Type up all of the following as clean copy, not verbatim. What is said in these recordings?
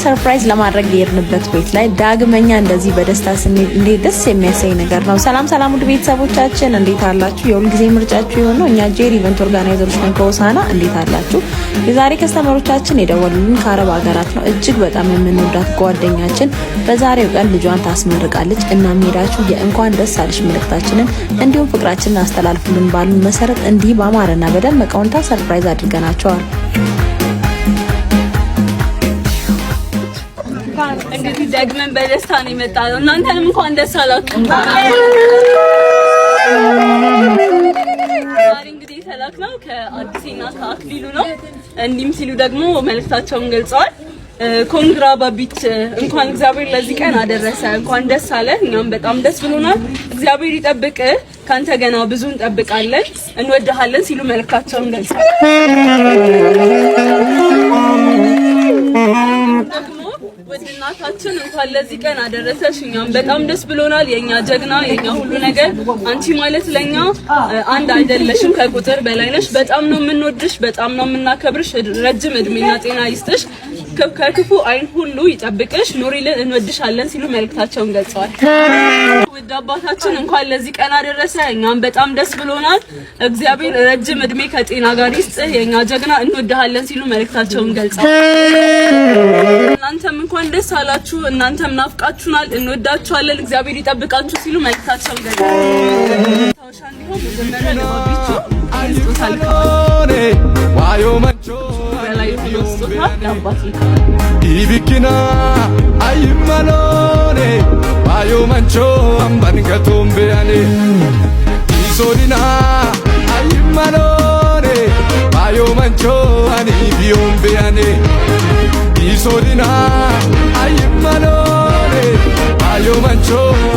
ሰርፕራይዝ ለማድረግ የሄድንበት ቤት ላይ ዳግመኛ እንደዚህ በደስታ ስንሄድ እንዴት ደስ የሚያሳይ ነገር ነው። ሰላም ውድ ቤተሰቦቻችን እንዴት አላችሁ? የሁል ጊዜ ምርጫችሁ የሆነው እኛ ጄሪ ኢቨንት ኦርጋናይዘሮች ነን ከሆሳና። እንዴት አላችሁ? የዛሬ ከስተመሮቻችን የደወሉልን ከአረብ ሀገራት ነው። እጅግ በጣም የምንወዳት ጓደኛችን በዛሬው ቀን ልጇን ታስመርቃለች። እናም ሄዳችሁ የእንኳን ደስ አለሽ መልእክታችንን እንዲሁም ፍቅራችንን አስተላልፉልን ባሉን መሰረት እንዲህ በአማረና በደመቀ ሁኔታ ሰርፕራይዝ አድርገናቸዋል። እንግዲህ ደግመን በደስታ ነው የመጣነው። እናንተንም እንኳን ደስ አላችሁ። ዛሬ እንግዲህ የተላክነው ከአዲስና ከአክሊሉ ነው። እንዲህም ሲሉ ደግሞ መልእክታቸውን ገልጸዋል። ኮንግራ ባቢች እንኳን እግዚአብሔር ለዚህ ቀን አደረሰ፣ እንኳን ደስ አለ። እኛም በጣም ደስ ብሎናል። እግዚአብሔር ይጠብቅ፣ ካንተ ገና ብዙ እንጠብቃለን፣ እንወድሃለን ሲሉ መልእክታቸውን ገልጸዋል። ወድናታችን እንኳን ለዚህ ቀን አደረሰሽ። እኛም በጣም ደስ ብሎናል። የኛ ጀግና፣ የኛ ሁሉ ነገር አንቺ ማለት ለኛ አንድ አይደለሽም፣ ከቁጥር በላይ ነሽ። በጣም ነው የምንወድሽ፣ በጣም ነው የምናከብርሽ። ረጅም እድሜና ጤና ይስጥሽ፣ ከክፉ አይን ሁሉ ይጠብቅሽ፣ ኑሪልን፣ እንወድሻለን ሲሉ መልእክታቸውን ገልጸዋል። ውድ አባታችን እንኳን ለዚህ ቀን አደረሰ። እኛም በጣም ደስ ብሎናል። እግዚአብሔር ረጅም እድሜ ከጤና ጋር ይስጥህ፣ የኛ ጀግና፣ እንወድሃለን ሲሉ መልእክታቸውን ገልጸዋል። እናንተም እንኳን ደስ አላችሁ። እናንተም ናፍቃችሁናል፣ እንወዳችኋለን፣ እግዚአብሔር ይጠብቃችሁ ሲሉ መልእክታቸውን ገልጸዋል። ታውሻንዲሆም መጀመሪያ ለባቢቹ ዋዮ መንቾ በላይ ተነስቶታ ለአባት ይብኪና አይማሎኔ ዋዮ መንቾ አምባንከቶም በያኔ ኢሶዲና አይማሎኔ ዋዮ መንቾ አኒ ቢዮም በያኔ ኢሶዲና አይማሎኔ ዋዮ መንቾ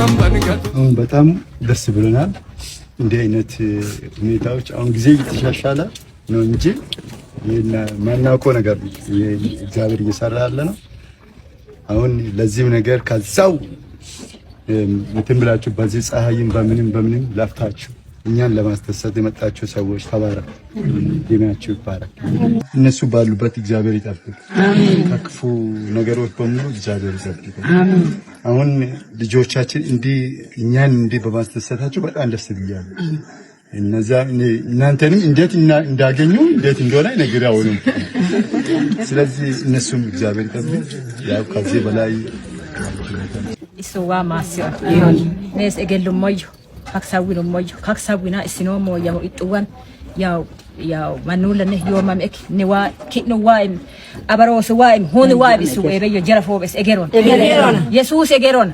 አምባንከቶም በጣም ደስ ብሎናል። እንዲህ አይነት ሁኔታዎች አሁን ጊዜ እየተሻሻለ ነው እንጂ ማናውቀው ነገር እግዚአብሔር እየሰራ ያለ ነው። አሁን ለዚህም ነገር ከዛው እንትን ብላችሁ በዚህ ፀሐይም በምንም ላፍታችሁ እኛን ለማስተሰት የመጣችሁ ሰዎች ተባረክ፣ ዲናችሁ ይባረክ። እነሱ ባሉበት እግዚአብሔር ይጠብቅ። ከክፉ ነገሮች በሙሉ እግዚአብሔር ይጠብቅ። አሁን ልጆቻችን እኛን በማስተሰታቸው በጣም ደስ ብያለሁ። እናንተንም እንዴት እንዳገኙ እንዴት እንደሆነ ነገር ያውኑ። ስለዚህ እነሱም እግዚአብሔር ይጠብቅ። ያው ከዚህ በላይ ይስዋ ማሲያ ይሁን ነስ እገልሞይ ካክሳዊና እስኖ ሞያው ይጥዋን ያው ማኑለነ yomamek niwa kitnuwaim abaroswaim hunwaim isuwebe jerafobes egeron yesus egeron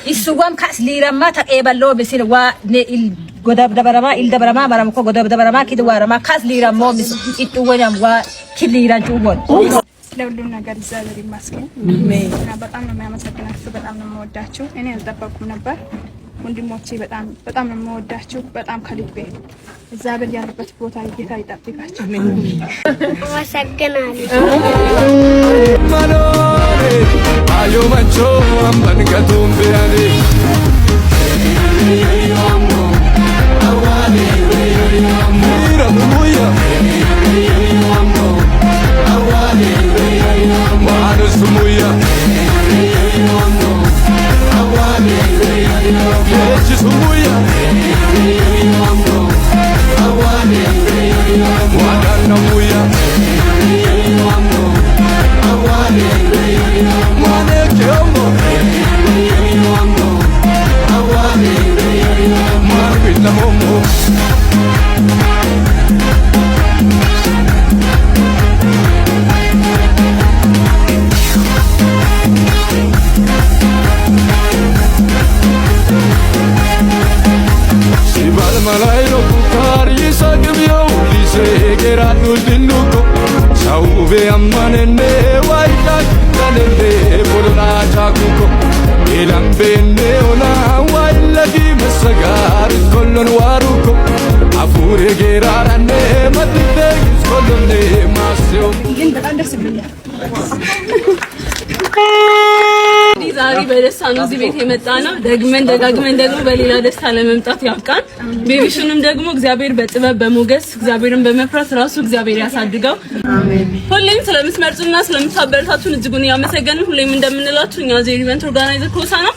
isuwam kaslirama taqeballo besin wa ne il godabdabarama ildabarama maramko godabdabarama kidwarama kasliramo mis itwanyam wa kiliran ጩቦን ለሁሉም ነገር እግዚአብሔር ይመስገን። በጣም ነው የሚያመሰግናችሁ፣ በጣም ነው የምወዳችሁ። እኔ አልጠበቅኩም ነበር። ወንድሞቼ በጣም ነው የምወዳችሁ፣ በጣም ከልቤ። እግዚአብሔር ያለበት ቦታ ጌታ ይጠብቃችሁ። አመሰግናለሁ። አዮ መንቾ አምባንከቶም በያኔ በደስታ ነው እዚህ ቤት የመጣና ደግመን ደግሞ በሌላ ደስታ ለመምጣት ያብቃን። ቤቢሽንም ደግሞ እግዚአብሔር በጥበብ በሞገስ እግዚአብሔርን በመፍራት ራሱ እግዚአብሔር ያሳድገው። አሜን። ሁሌም ስለምትመርጡና ስለምታበረታቱን እጅጉን ያመሰገንን። ሁሌም እንደምንላችሁ እኛ ጄሪ ኢቨንት ኦርጋናይዘር ከሆሳዕና